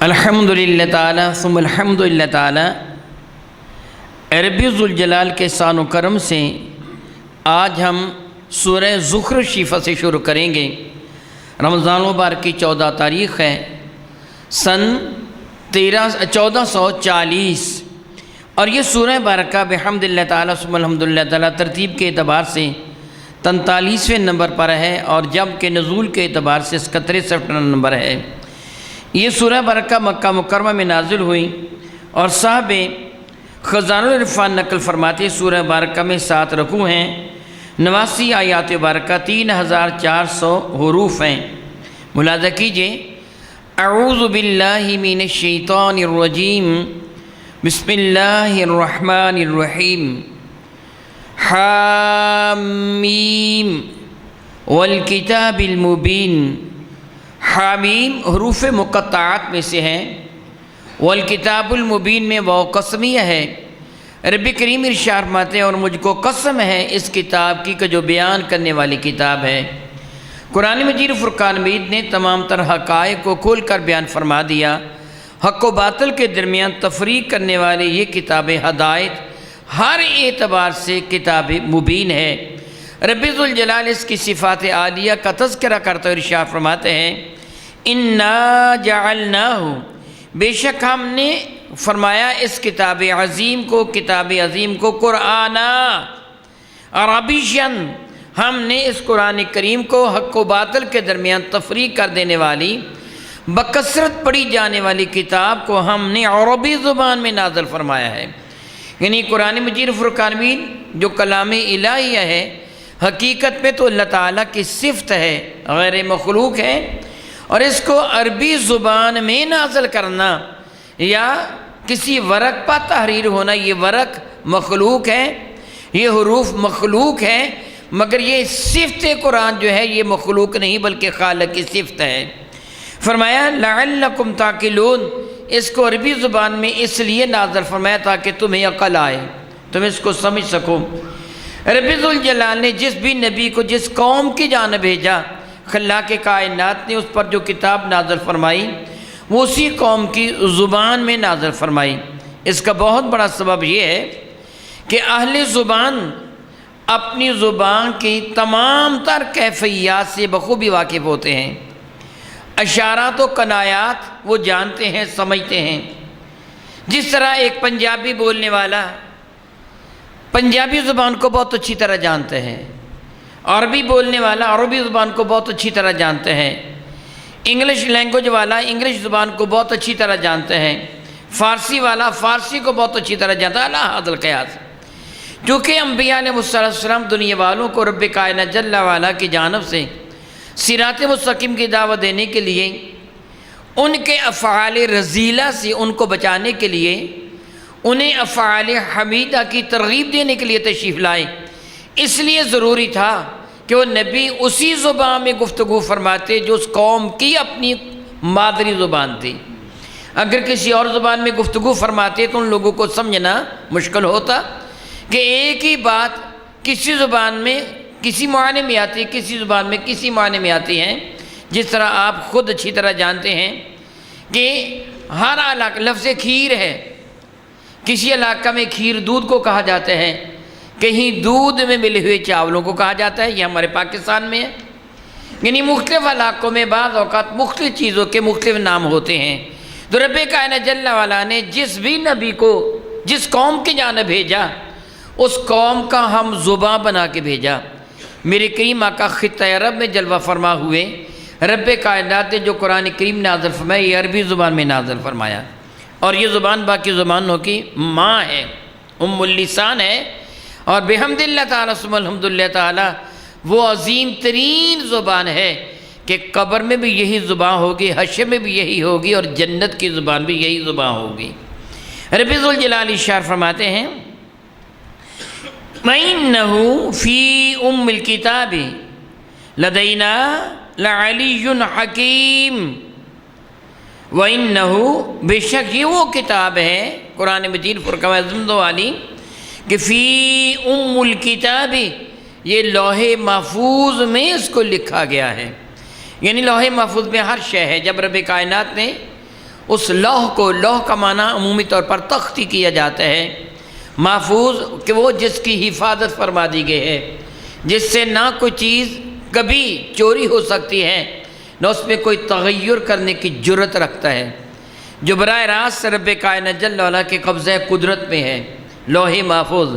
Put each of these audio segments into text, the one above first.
الحمدللہ تعالی ثم الحمدللہ تعالی رب ذوالجلال کے شان و کرم سے آج ہم سورہ زخرف شیفہ سے شروع کریں گے۔ رمضان مبارک کی 14 تاریخ ہے، سن 1440، اور یہ سورہ بارکہ بحمدللہ تعالی ثم الحمدللہ تعالی ترتیب کے اعتبار سے 43ویں نمبر پر ہے، اور جب کے نزول کے اعتبار سے اس کا 63واں نمبر ہے۔ یہ سورہ بارکہ مکہ مکرمہ میں نازل ہوئی، اور صاحب خزانہ العرفان نقل فرماتے سورہ بارکہ میں 7 رکوع ہیں، 89 آیات بارکہ، 3400 حروف ہیں۔ ملاحظہ کیجئے، اعوذ باللہ من الشیطان الرجیم، بسم اللہ الرحمن الرحیم، حامیم والکتاب المبین۔ حامیم حروف مقطعات میں سے ہیں، والکتاب المبین میں وہ قسمیہ ہے۔ رب کریم ارشاد فرماتے ہیں اور مجھ کو قسم ہے اس کتاب کی کہ جو بیان کرنے والی کتاب ہے۔ قرآن مجید فرقان مجید نے تمام تر حقائق کو کھول کر بیان فرما دیا۔ حق و باطل کے درمیان تفریق کرنے والی یہ کتاب ہدایت ہر اعتبار سے کتاب مبین ہے۔ رب ذوالجلال اس کی صفات عالیہ کا تذکرہ کرتے ہوئے ارشاد فرماتے ہیں، اِنَّا جَعَلْنَاهُ، بے شک ہم نے فرمایا اس کتاب عظیم کو قرآنًا عربیًا، ہم نے اس قرآن کریم کو حق و باطل کے درمیان تفریق کر دینے والی بکثرت پڑھی جانے والی کتاب کو ہم نے عربی زبان میں نازل فرمایا ہے۔ یعنی قرآن مجید فرقان مجید جو کلام الہیہ ہے، حقیقت میں تو اللہ تعالیٰ کی صفت ہے، غیر مخلوق ہے، اور اس کو عربی زبان میں نازل کرنا یا کسی ورق پر تحریر ہونا، یہ ورق مخلوق ہے، یہ حروف مخلوق ہے، مگر یہ صفت قرآن جو ہے یہ مخلوق نہیں بلکہ خالق کی صفت ہے۔ فرمایا لعلکم تعقلون، اس کو عربی زبان میں اس لیے نازل فرمایا تاکہ تمہیں عقل آئے، تم اس کو سمجھ سکو۔ رب ذوالجلال نے جس بھی نبی کو جس قوم کی جانب بھیجا، خلاق کائنات نے اس پر جو کتاب نازل فرمائی وہ اسی قوم کی زبان میں نازل فرمائی۔ اس کا بہت بڑا سبب یہ ہے کہ اہل زبان اپنی زبان کی تمام تر کیفیات سے بخوبی واقف ہوتے ہیں۔ اشارات و کنایات وہ جانتے ہیں، سمجھتے ہیں۔ جس طرح ایک پنجابی بولنے والا پنجابی زبان کو بہت اچھی طرح جانتے ہیں، عربی بولنے والا عربی زبان کو بہت اچھی طرح جانتے ہیں، انگلش لینگویج والا انگلش زبان کو بہت اچھی طرح جانتے ہیں، فارسی والا فارسی کو بہت اچھی طرح جانتا ہے۔ اللہ حد القیاس، چونکہ انبیاء علیہ السلام دنیا والوں کو رب کائنات جل وعلا کی جانب سے صراط مستقیم کی دعوت دینے کے لیے، ان کے افعال رذیلہ سے ان کو بچانے کے لیے، انہیں افعال حمیدہ کی ترغیب دینے کے لیے تشریف لائے۔ اس لیے ضروری تھا کہ وہ نبی اسی زبان میں گفتگو فرماتے جو اس قوم کی اپنی مادری زبان تھی۔ اگر کسی اور زبان میں گفتگو فرماتے تو ان لوگوں کو سمجھنا مشکل ہوتا کہ ایک ہی بات کسی زبان میں کسی معنی میں آتی ہے، کسی زبان میں کسی معنی میں آتی ہے۔ جس طرح آپ خود اچھی طرح جانتے ہیں کہ ہر علاقہ لفظ کھیر ہے، کسی علاقہ میں کھیر دودھ کو کہا جاتا ہے، کہیں دودھ میں ملے ہوئے چاولوں کو کہا جاتا ہے، یہ ہمارے پاکستان میں ہے۔ یعنی مختلف علاقوں میں بعض اوقات مختلف چیزوں کے مختلف نام ہوتے ہیں۔ تو رب کائنات جل وعلا نے جس بھی نبی کو جس قوم کی جانب بھیجا، اس قوم کا ہم زباں بنا کے بھیجا۔ میرے کریم آقا خطہ عرب میں جلوہ فرما ہوئے، رب کائنات نے جو قرآن کریم نازل فرمایا یہ عربی زبان میں نازل فرمایا، اور یہ زبان باقی زبانوں کی ماں ہے، ام اللسان ہے، اور بحمدللہ تعالی ثم الحمدللہ تعالی وہ عظیم ترین زبان ہے کہ قبر میں بھی یہی زبان ہوگی، حشر میں بھی یہی ہوگی، اور جنت کی زبان بھی یہی زبان ہوگی۔ رب ذوالجلال ارشاد فرماتے ہیں، وَإِنَّهُ فِي أُمِّ الْكِتَابِ لَدَيْنَا لَعَلِيٌّ حَكِيمٌ۔ وَإِنَّهُ، بے شک یہ وہ کتاب ہے قرآن مجید فرقان عظیم والی کہ فی ام الکتاب، یہ لوح محفوظ میں اس کو لکھا گیا ہے۔ یعنی لوح محفوظ میں ہر شے ہے۔ جب رب کائنات نے اس لوح کو، لوح کا معنی عمومی طور پر تختی کیا جاتا ہے، محفوظ کہ وہ جس کی حفاظت فرما دی گئی ہے، جس سے نہ کوئی چیز کبھی چوری ہو سکتی ہے، نہ اس میں کوئی تغیر کرنے کی جرت رکھتا ہے، جو براہ راست رب کائنات جل وعلا کے قبضہ قدرت میں ہے، لوح محفوظ۔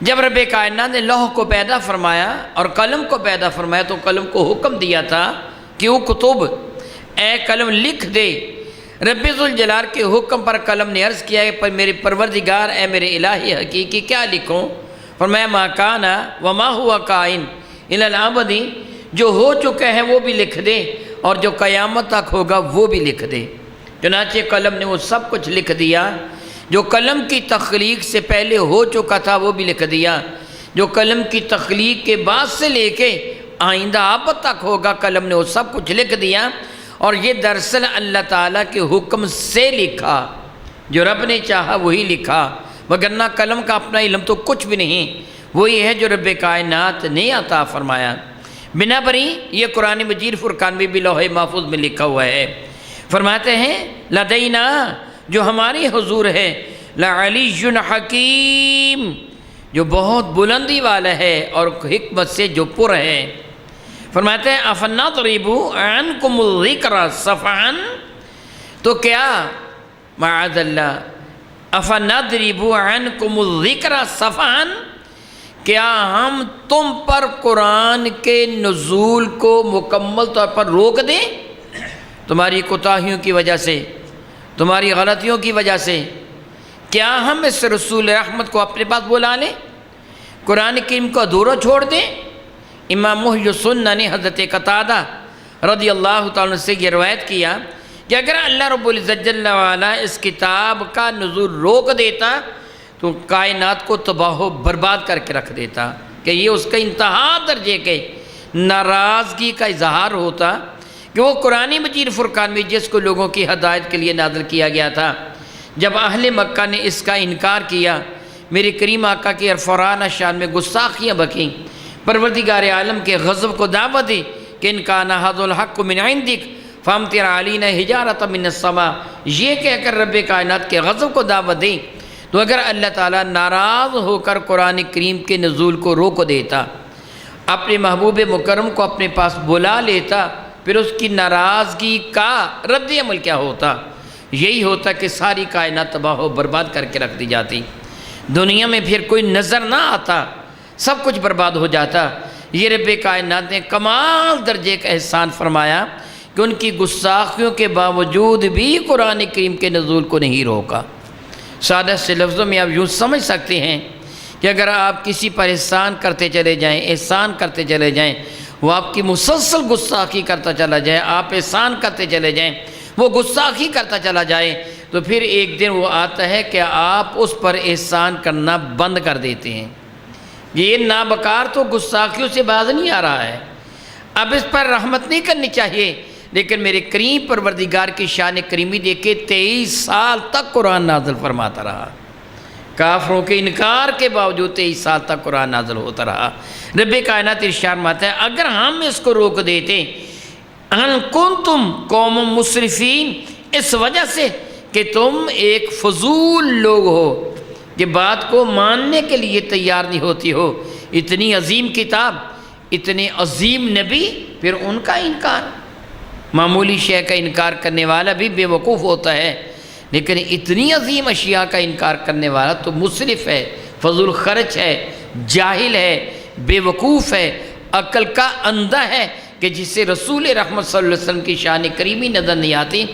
جب رب کائنات نے لوح کو پیدا فرمایا اور قلم کو پیدا فرمایا تو قلم کو حکم دیا تھا کہ اکتب، اے قلم لکھ دے۔ رب ذوالجلال کے حکم پر قلم نے عرض کیا ہے پر میرے پروردگار، اے میرے الہی حقیقی کیا لکھوں؟ فرمایا ما کان وما ہوا کائن الی الابد، جو ہو چکا ہے وہ بھی لکھ دے اور جو قیامت تک ہوگا وہ بھی لکھ دے۔ چنانچہ قلم نے وہ سب کچھ لکھ دیا، جو قلم کی تخلیق سے پہلے ہو چکا تھا وہ بھی لکھ دیا، جو قلم کی تخلیق کے بعد سے لے کے آئندہ ابد تک ہوگا قلم نے وہ سب کچھ لکھ دیا۔ اور یہ دراصل اللہ تعالیٰ کے حکم سے لکھا، جو رب نے چاہا وہی لکھا، وگرنہ قلم کا اپنا علم تو کچھ بھی نہیں، وہی ہے جو رب کائنات نے عطا فرمایا۔ بنا بری یہ قرآن مجید فرقان میں بھی لوح محفوظ میں لکھا ہوا ہے۔ فرماتے ہیں لدینا، جو ہماری حضور ہے، لعلی حکیم، جو بہت بلندی والا ہے اور حکمت سے جو پر ہے۔ فرماتے ہیں افنضرب عنکم الذکر صفحا، تو کیا معاذ اللہ، افنضرب عنکم الذکر صفحا، کیا ہم تم پر قرآن کے نزول کو مکمل طور پر روک دیں؟ تمہاری کوتاہیوں کی وجہ سے، تمہاری غلطیوں کی وجہ سے کیا ہم اس رسول رحمت کو اپنے پاس بلا لیں، قرآن کریم کو ادھورا چھوڑ دیں؟ امام محی السنہ نے حضرت قتادہ رضی اللہ تعالیٰ سے یہ روایت کیا کہ اگر اللہ رب العزت جل وعلا اس کتاب کا نزول روک دیتا تو کائنات کو تباہ و برباد کر کے رکھ دیتا، کہ یہ اس کا انتہا درجے کے ناراضگی کا اظہار ہوتا کہ وہ قرآن مجید فرقان میں جس کو لوگوں کی ہدایت کے لیے نازل کیا گیا تھا، جب اہل مکہ نے اس کا انکار کیا، میرے کریم آقا کی عرفانہ شان میں گستاخیاں بکیں، پروردگار عالم کے غضب کو دعوت دی کہ ان کان ھذا الحق من عندک فامطر علینا حجارۃ من السماء، یہ کہہ کر رب کائنات کے غضب کو دعوت دی۔ تو اگر اللہ تعالیٰ ناراض ہو کر قرآن کریم کے نزول کو روک دیتا، اپنے محبوب مکرم کو اپنے پاس بلا لیتا، پھر اس کی ناراضگی کا رد عمل کیا ہوتا؟ یہی ہوتا کہ ساری کائنات تباہ و برباد کر کے رکھ دی جاتی، دنیا میں پھر کوئی نظر نہ آتا، سب کچھ برباد ہو جاتا۔ یہ رب کائنات نے کمال درجے کا احسان فرمایا کہ ان کی گستاخیوں کے باوجود بھی قرآن کریم کے نزول کو نہیں روکا۔ سادہ سے لفظوں میں آپ یوں سمجھ سکتے ہیں کہ اگر آپ کسی پر احسان کرتے چلے جائیں، احسان کرتے چلے جائیں، وہ آپ کی مسلسل گستاخی کرتا چلا جائے، آپ احسان کرتے چلے جائیں، وہ گستاخی کرتا چلا جائے، تو پھر ایک دن وہ آتا ہے کہ آپ اس پر احسان کرنا بند کر دیتے ہیں۔ یہ نابکار تو گستاخیوں سے باز نہیں آ رہا ہے، اب اس پر رحمت نہیں کرنی چاہیے، لیکن میرے کریم پروردگار کی شان کریمی دیکھے 23 سال تک قرآن نازل فرماتا رہا، کافروں کے انکار کے باوجود 23 سال تک قرآن نازل ہوتا رہا۔ رب کائنات ارشاد فرماتا ہے اگر ہم اس کو روک دیتے، ان کنتم قوم مسرفین، اس وجہ سے کہ تم ایک فضول لوگ ہو کہ بات کو ماننے کے لیے تیار نہیں ہوتی ہو، اتنی عظیم کتاب، اتنے عظیم نبی، پھر ان کا انکار، معمولی شے کا انکار کرنے والا بھی بے وقوف ہوتا ہے، لیکن اتنی عظیم اشیاء کا انکار کرنے والا تو مسرف ہے، فضول خرچ ہے، جاہل ہے، بے وقوف ہے، عقل کا اندھا ہے، کہ جسے رسول رحمت صلی اللہ علیہ وسلم کی شان کریمی نظر نہیں آتی،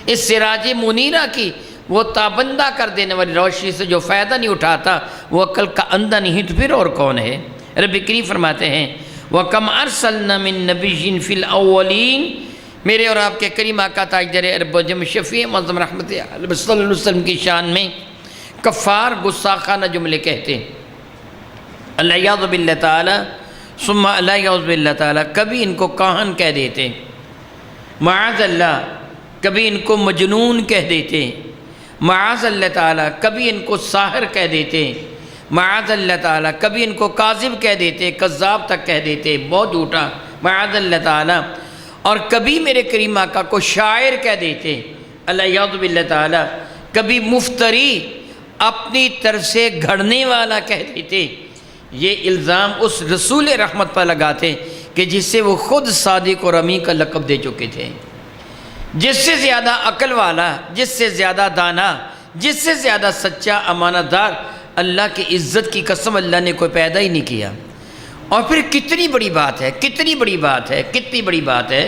اس سراج منیرہ کی وہ تابندہ کر دینے والی روشنی سے جو فائدہ نہیں اٹھاتا، وہ عقل کا اندھا نہیں تو پھر اور کون ہے؟ رب کریم فرماتے ہیں وَكَمْ أَرْسَلْنَا مِن نَبِيٍّ فِي الْأَوَّلِينَ، میرے اور آپ کے کریم آقا تاجدار عرب و عجم شفیع معظم رحمت صلی اللہ علیہ وسلم کی شان میں کفار گستاخانہ جملے کہتے ہیں، الیاذ باللہ تعالی ثم الیاذ باللہ تعالی، کبھی ان کو کاہن کہہ دیتے، معاذ اللہ، کبھی ان کو مجنون کہہ دیتے، معاذ اللہ تعالیٰ، کبھی ان کو ساحر کہہ دیتے، معاذ اللہ تعالیٰ، کبھی ان کو کاذب کہہ دیتے، کذاب تک کہہ دیتے، بہت جھوٹا، معاذ اللہ تعالیٰ، اور کبھی میرے کریم آقا کو شاعر کہہ دیتے، الیاذ باللہ تعالی کبھی مفتری اپنی طرف سے گھڑنے والا کہہ دیتے، یہ الزام اس رسول رحمت پر لگاتے کہ جس سے وہ خود صادق اور امین کا لقب دے چکے تھے، جس سے زیادہ عقل والا، جس سے زیادہ دانا، جس سے زیادہ سچا امانت دار اللہ کی عزت کی قسم اللہ نے کوئی پیدا ہی نہیں کیا۔ اور پھر کتنی بڑی بات ہے، کتنی بڑی بات ہے، کتنی بڑی بات ہے،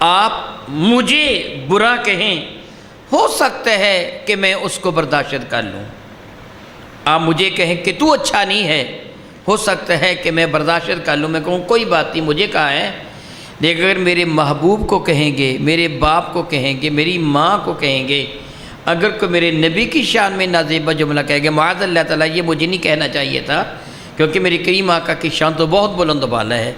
آپ مجھے برا کہیں، ہو سکتا ہے کہ میں اس کو برداشت کر لوں، آپ مجھے کہیں کہ تو اچھا نہیں ہے، ہو سکتا ہے کہ میں برداشت کر لوں، میں کہوں کوئی بات نہیں، مجھے کہا ہے، لیکن اگر میرے محبوب کو کہیں گے، میرے باپ کو کہیں گے، میری ماں کو کہیں گے، اگر کوئی میرے نبی کی شان میں نازیبہ جملہ کہے گا، معاذ اللہ تعالیٰ یہ مجھے نہیں کہنا چاہیے تھا، کیونکہ میری کریم آقا کی شان تو بہت بلند و بالا ہے،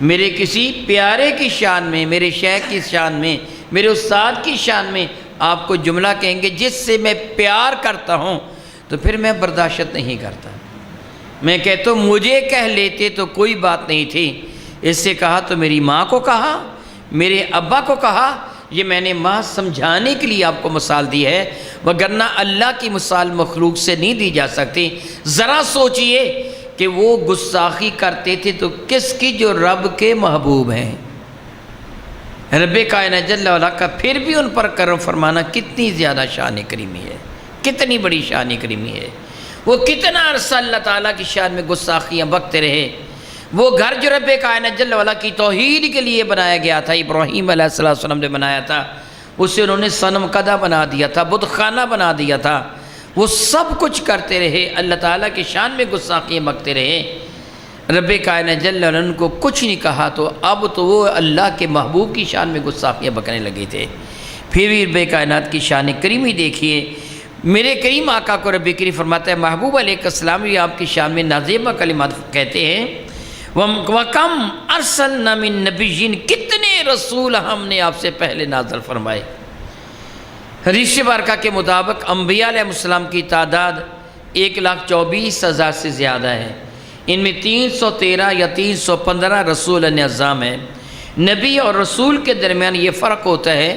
میرے کسی پیارے کی شان میں، میرے شیخ کی شان میں، میرے استاد کی شان میں آپ کو جملہ کہیں گے جس سے میں پیار کرتا ہوں، تو پھر میں برداشت نہیں کرتا، میں کہتا ہوں مجھے کہہ لیتے تو کوئی بات نہیں تھی، اس سے کہا تو میری ماں کو کہا، میرے ابا کو کہا، یہ میں نے ماں سمجھانے کے لیے آپ کو مثال دی ہے، وگرنہ اللہ کی مثال مخلوق سے نہیں دی جا سکتی۔ ذرا سوچئے کہ وہ گستاخی کرتے تھے تو کس کی، جو رب کے محبوب ہیں، رب کائنات جل وعلا کا، پھر بھی ان پر کرم فرمانا کتنی زیادہ شان کریمی ہے، کتنی بڑی شان کریمی ہے۔ وہ کتنا عرصہ اللہ تعالیٰ کی شان میں گستاخیاں بکتے رہے، وہ گھر جو رب کائنات جل وعلا کی توحید کے لیے بنایا گیا تھا، ابراہیم علیہ السلام نے بنایا تھا، اسے انہوں نے صنم کدہ بنا دیا تھا، بت خانہ بنا دیا تھا، وہ سب کچھ کرتے رہے، اللہ تعالیٰ کی شان میں گستاخیاں بکتے رہے، رب کائنات جل وعلا ان کو کچھ نہیں کہا، تو اب تو وہ اللہ کے محبوب کی شان میں گستاخیاں بکنے لگے تھے۔ پھر بھی رب کائنات کی شان کریمی دیکھیے، میرے کریم آقا کو رب کریم فرماتا ہے، محبوب علیہ السلام یہ آپ کی شان میں نازیبہ کلمات کہتے ہیں، وَكَمْ أَرْسَلْنَا مِن نَبِيٍّ، کتنے رسول ہم نے آپ سے پہلے نازل فرمائے۔ حدیث بارکہ کے مطابق انبیاء علیہ السلام کی تعداد 1,24,000 سے زیادہ ہے، ان میں 313 یا 315 رسول اعظام ہیں۔ نبی اور رسول کے درمیان یہ فرق ہوتا ہے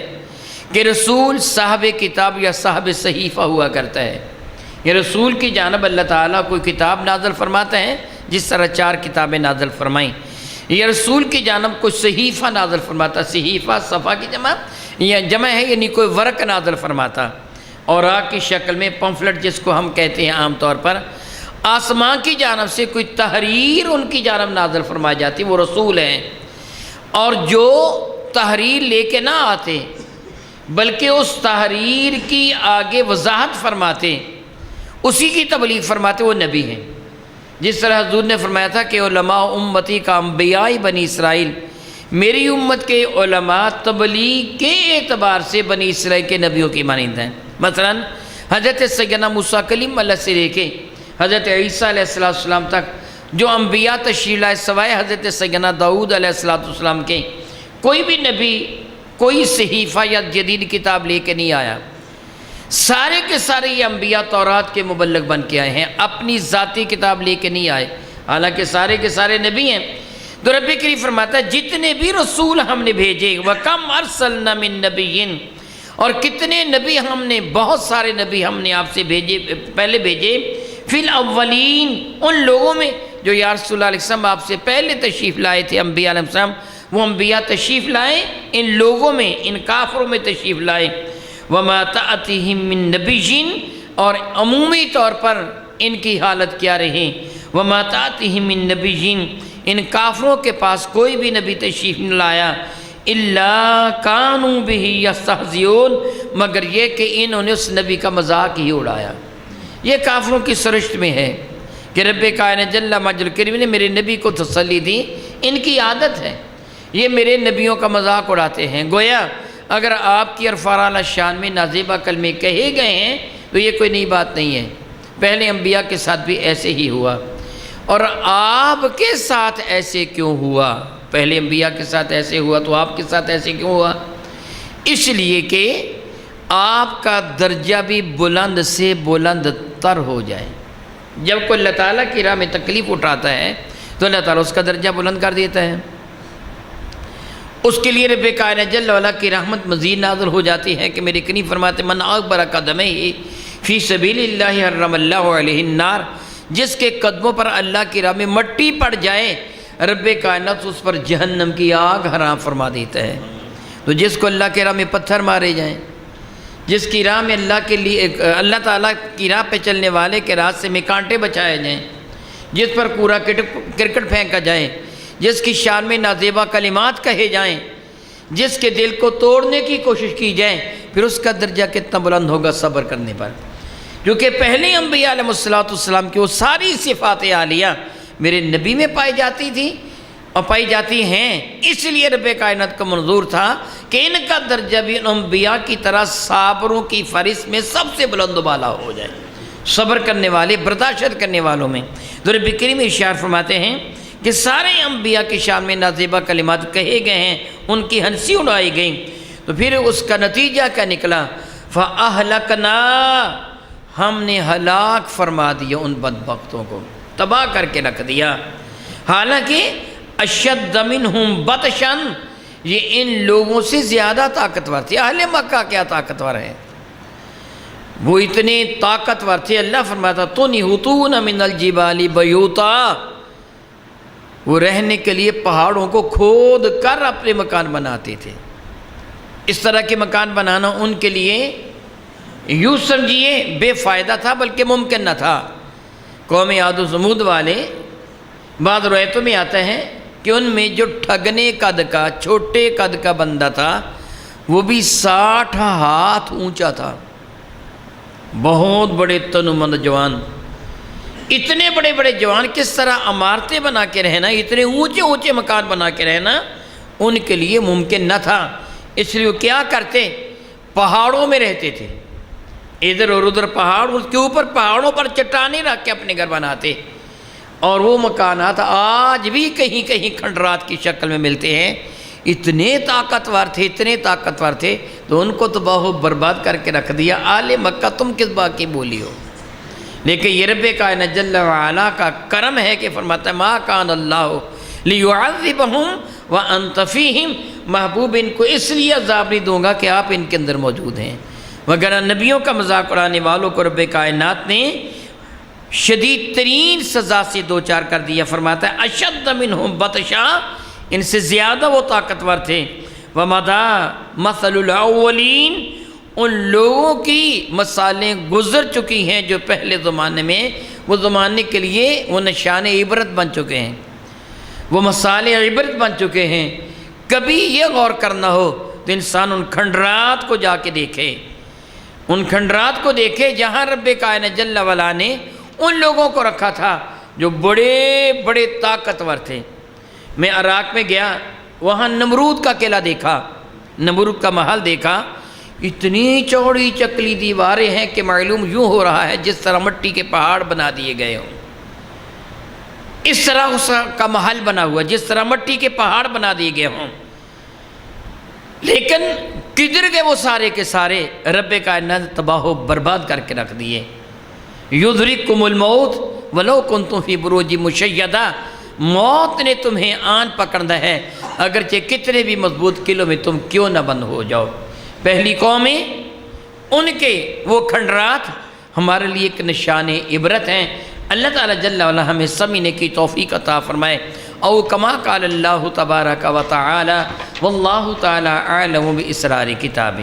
کہ رسول صاحب کتاب یا صاحب صحیفہ ہوا کرتا ہے، یہ رسول کی جانب اللہ تعالیٰ کوئی کتاب نازل فرماتا ہے، جس طرح 4 کتابیں نازل فرمائیں، یہ رسول کی جانب کوئی صحیفہ نازل فرماتا، صحیفہ صفحہ کی جمع ہے، یعنی کوئی ورق نازل فرماتا، اوراق کی شکل میں، پمفلٹ جس کو ہم کہتے ہیں عام طور پر، آسمان کی جانب سے کوئی تحریر ان کی جانب نازل فرمائی جاتی، وہ رسول ہیں، اور جو تحریر لے کے نہ آتے بلکہ اس تحریر کی آگے وضاحت فرماتے، اسی کی تبلیغ فرماتے، وہ نبی ہیں۔ جس طرح حضور نے فرمایا تھا کہ علماء امتی کا انبیاء بنی اسرائیل، میری امت کے علماء تبلیغ کے اعتبار سے بنی اسرائیل کے نبیوں کی مانند ہیں۔ مثلا حضرت سیدنا موسیٰ کلیم اللہ سے لے کے حضرت عیسیٰ علیہ السلام تک جو انبیاء تشریف لائے، سوائے حضرت سیدنا داؤد علیہ السلام کے، کوئی بھی نبی کوئی صحیفہ یا جدید کتاب لے کے نہیں آیا، سارے کے سارے یہ انبیاء تورات کے مبلغ بن کے آئے ہیں، اپنی ذاتی کتاب لے کے نہیں آئے، حالانکہ سارے کے سارے نبی ہیں۔ تو رب کریم فرماتا ہے جتنے بھی رسول ہم نے بھیجے، وَكَمْ أَرْسَلْنَا مِن نَبِيٍّ، اور کتنے نبی ہم نے، بہت سارے نبی ہم نے آپ سے پہلے بھیجے، فی الاولین، ان لوگوں میں جو یا رسول اللہ علیہ وسلم آپ سے پہلے تشریف لائے تھے، انبیاء علیہ السلام، وہ انبیاء تشریف لائے، ان لوگوں میں، ان کافروں میں تشریف لائے، وَمَا تَأْتِهِم مِّن نَبِيٍّ، اور عمومی طور پر ان کی حالت کیا رہی، وَمَا تَأْتِهِم مِّن نَبِيٍّ، ان کافروں کے پاس کوئی بھی نبی تشریف نہ لایا، إِلَّا كَانُوا بِهِ يَسْتَهْزِئُونَ، مگر یہ کہ انہوں نے اس نبی کا مذاق ہی اڑایا۔ یہ کافروں کی سرشت میں ہے کہ رب کائنات جل مجد الکریم نے میرے نبی کو تسلی دی، ان کی عادت ہے، یہ میرے نبیوں کا مذاق اڑاتے ہیں، گویا اگر آپ کی عرفانہ شان میں نازیبہ کلمے کہے گئے ہیں تو یہ کوئی نئی بات نہیں ہے، پہلے انبیاء کے ساتھ بھی ایسے ہی ہوا، اور آپ کے ساتھ ایسے کیوں ہوا؟ پہلے انبیاء کے ساتھ ایسے ہوا تو آپ کے ساتھ ایسے کیوں ہوا؟ اس لیے کہ آپ کا درجہ بھی بلند سے بلند تر ہو جائے۔ جب کوئی اللہ تعالیٰ کی راہ میں تکلیف اٹھاتا ہے تو اللہ تعالیٰ اس کا درجہ بلند کر دیتا ہے، اس کے لیے رب کائنات جل وعلا کی رحمت مزید نازل ہو جاتی ہے کہ میرے کریم فرماتے من اکبر قدمہ فی سبیل اللہ حرم اللہ علیہ النار، جس کے قدموں پر اللہ کی راہ میں مٹی پڑ جائے رب کائنات اس پر جہنم کی آگ حرام فرما دیتا ہے۔ تو جس کو اللہ کی راہ میں پتھر مارے جائیں، جس کی راہ میں اللہ تعالیٰ کی راہ پہ چلنے والے کے راستے میں کانٹے بچائے جائیں، جس پر کوڑا کرکٹ پھینکا جائے، جس کی شان میں نازیبا کلمات کہے جائیں، جس کے دل کو توڑنے کی کوشش کی جائے، پھر اس کا درجہ کتنا بلند ہوگا صبر کرنے پر۔ کیونکہ پہلے انبیاء علیہ السلام کی وہ ساری صفات عالیہ میرے نبی میں پائی جاتی تھی اور پائی جاتی ہیں، اس لیے رب کائنات کا منظور تھا کہ ان کا درجہ بھی انبیاء کی طرح صابروں کی فہرست میں سب سے بلند و بالا ہو جائے، صبر کرنے والے، برداشت کرنے والوں میں۔ تو رب کریم ارشاد فرماتے ہیں کہ سارے انبیاء کی شان میں نازیبا کلمات کہے گئے ہیں، ان کی ہنسی اڑائی گئی، تو پھر اس کا نتیجہ کیا نکلا؟ فَأَهْلَكْنَا، ہم نے ہلاک فرما دیا ان بدبختوں کو، تباہ کر کے رکھ دیا۔ حالانکہ اشد منہم بطشن، یہ ان لوگوں سے زیادہ طاقتور تھے۔ اہل مکہ کیا طاقتور ہیں، وہ اتنے طاقتور تھے۔ اللہ فرماتا تُنْحِتُونَ مِنَ الْجِبَالِ بَيُوتًا، وہ رہنے کے لیے پہاڑوں کو کھود کر اپنے مکان بناتے تھے۔ اس طرح کے مکان بنانا ان کے لیے یوں سمجھیے بے فائدہ تھا، بلکہ ممکن نہ تھا۔ قوم عاد و ثمود والے بعض روایتوں میں آتا ہے کہ ان میں جو ٹھگنے قد کا، چھوٹے قد کا بندہ تھا، وہ بھی 60 ہاتھ اونچا تھا، بہت بڑے تنومند جوان۔ اتنے بڑے بڑے جوان کس طرح عمارتیں بنا کے رہنا، اتنے اونچے اونچے مکان بنا کے رہنا ان کے لیے ممکن نہ تھا۔ اس لیے وہ کیا کرتے، پہاڑوں میں رہتے تھے، ادھر اور ادھر پہاڑ، اس کے اوپر پہاڑوں پر چٹانیں رکھ کے اپنے گھر بناتے، اور وہ مکانات آج بھی کہیں کہیں کھنڈرات کی شکل میں ملتے ہیں۔ اتنے طاقتور تھے، اتنے طاقتور تھے، تو ان کو تباہ و برباد کر کے رکھ دیا۔ آل مکہ تم کس بات کی بولی ہو؟ لیکن یہ رب کائنات جل وعلا کا کرم ہے کہ فرماتا ہے ما کان اللہ لیعذبہم وانت فیہم، محبوب ان کو اس لیے عذاب نہیں دوں گا کہ آپ ان کے اندر موجود ہیں، وغیرہ نبیوں کا مذاق اڑانے والوں کو رب کائنات نے شدید ترین سزا سے دوچار کر دیا۔ فرماتا ہے اشد منہم بطشا، ان سے زیادہ وہ طاقتور تھے۔ وَمَضَى مَثَلُ الْأَوَّلِينَ، ان لوگوں کی مثالیں گزر چکی ہیں جو پہلے زمانے میں، وہ زمانے کے لیے وہ نشان عبرت بن چکے ہیں، وہ مثال عبرت بن چکے ہیں۔ کبھی یہ غور کرنا ہو تو انسان ان کھنڈرات کو جا کے دیکھے، ان کھنڈرات کو دیکھے جہاں رب کائنات جل وعلا نے ان لوگوں کو رکھا تھا جو بڑے بڑے طاقتور تھے۔ میں عراق میں گیا، وہاں نمرود کا قلعہ دیکھا، نمرود کا محل دیکھا، اتنی چوڑی چکلی دیواریں ہیں کہ معلوم یوں ہو رہا ہے جس طرح مٹی کے پہاڑ بنا دیے گئے ہوں، اس طرح اس کا محل بنا ہوا، جس طرح مٹی کے پہاڑ بنا دیے گئے ہوں۔ لیکن کدھر گئے وہ سارے کے سارے؟ رب کائنات تباہ و برباد کر کے رکھ دیے۔ یدرککم الموت ولو کنتم فی بروج مشیدہ، موت نے تمہیں آن پکڑنا ہے اگرچہ کتنے بھی مضبوط قلعوں میں تم کیوں نہ بند ہو جاؤ۔ پہلی قومیں، ان کے وہ کھنڈرات ہمارے لیے ایک نشان عبرت ہیں۔ اللہ تعالیٰ جل وعلا ہمیں سمجھنے کی توفیق عطا فرمائے۔ او کما قال اللہ تبارک و تعالی واللہ تعالی اعلم باسرار کتابہ۔